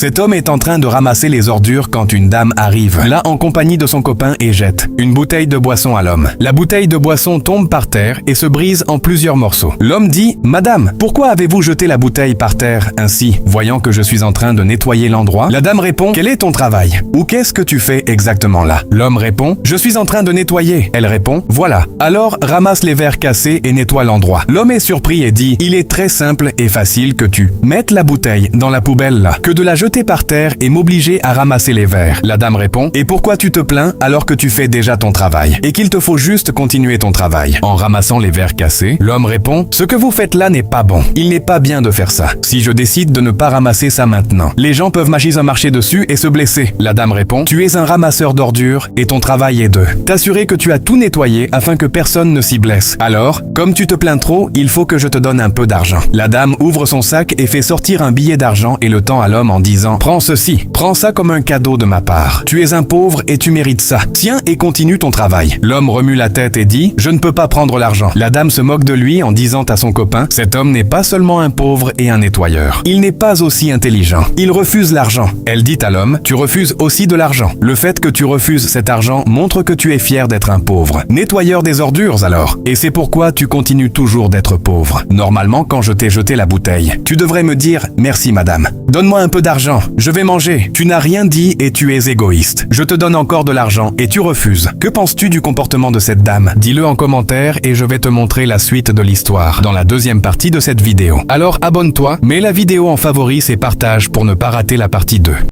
Cet homme est en train de ramasser les ordures quand une dame arrive, là en compagnie de son copain et jette une bouteille de boisson à l'homme. La bouteille de boisson tombe par terre et se brise en plusieurs morceaux. L'homme dit « Madame, pourquoi avez-vous jeté la bouteille par terre ainsi, voyant que je suis en train de nettoyer l'endroit ?» La dame répond « Quel est ton travail? Ou qu'est-ce que tu fais exactement là ?» L'homme répond « Je suis en train de nettoyer. » Elle répond « Voilà. Alors ramasse les verres cassés et nettoie l'endroit. » L'homme est surpris et dit « Il est très simple et facile que tu mettes la bouteille dans la poubelle là, que de la jeter par terre et m'obliger à ramasser les verres. » La dame répond « Et pourquoi tu te plains alors que tu fais déjà ton travail et qu'il te faut juste continuer ton travail en ramassant les verres cassés ?» L'homme répond « Ce que vous faites là n'est pas bon. Il n'est pas bien de faire ça. Si je décide de ne pas ramasser ça maintenant, les gens peuvent marcher dessus et se blesser. » La dame répond « Tu es un ramasseur d'ordures et ton travail est de t'assurer que tu as tout nettoyé afin que personne ne s'y blesse. Alors, comme tu te plains trop, il faut que je te donne un peu d'argent. » La dame ouvre son sac et fait sortir un billet d'argent et le tend à l'homme en disant « Prends ceci, prends ça comme un cadeau de ma part. Tu es un pauvre et tu mérites ça. Tiens et continue ton travail. » L'homme remue la tête et dit « Je ne peux pas prendre l'argent. » La dame se moque de lui en disant à son copain « Cet homme n'est pas seulement un pauvre et un nettoyeur. Il n'est pas aussi intelligent. Il refuse l'argent. » Elle dit à l'homme « Tu refuses aussi de l'argent. Le fait que tu refuses cet argent montre que tu es fier d'être un pauvre. Nettoyeur des ordures alors. Et c'est pourquoi tu continues toujours d'être pauvre. Normalement, quand je t'ai jeté la bouteille, tu devrais me dire « Merci madame. Donne-moi un peu d'argent. Je vais manger. » Tu n'as rien dit et tu es égoïste. Je te donne encore de l'argent et tu refuses. Que penses-tu du comportement de cette dame? Dis-le en commentaire et je vais te montrer la suite de l'histoire dans la deuxième partie de cette vidéo. Alors abonne-toi, mets la vidéo en favoris et partage pour ne pas rater la partie 2.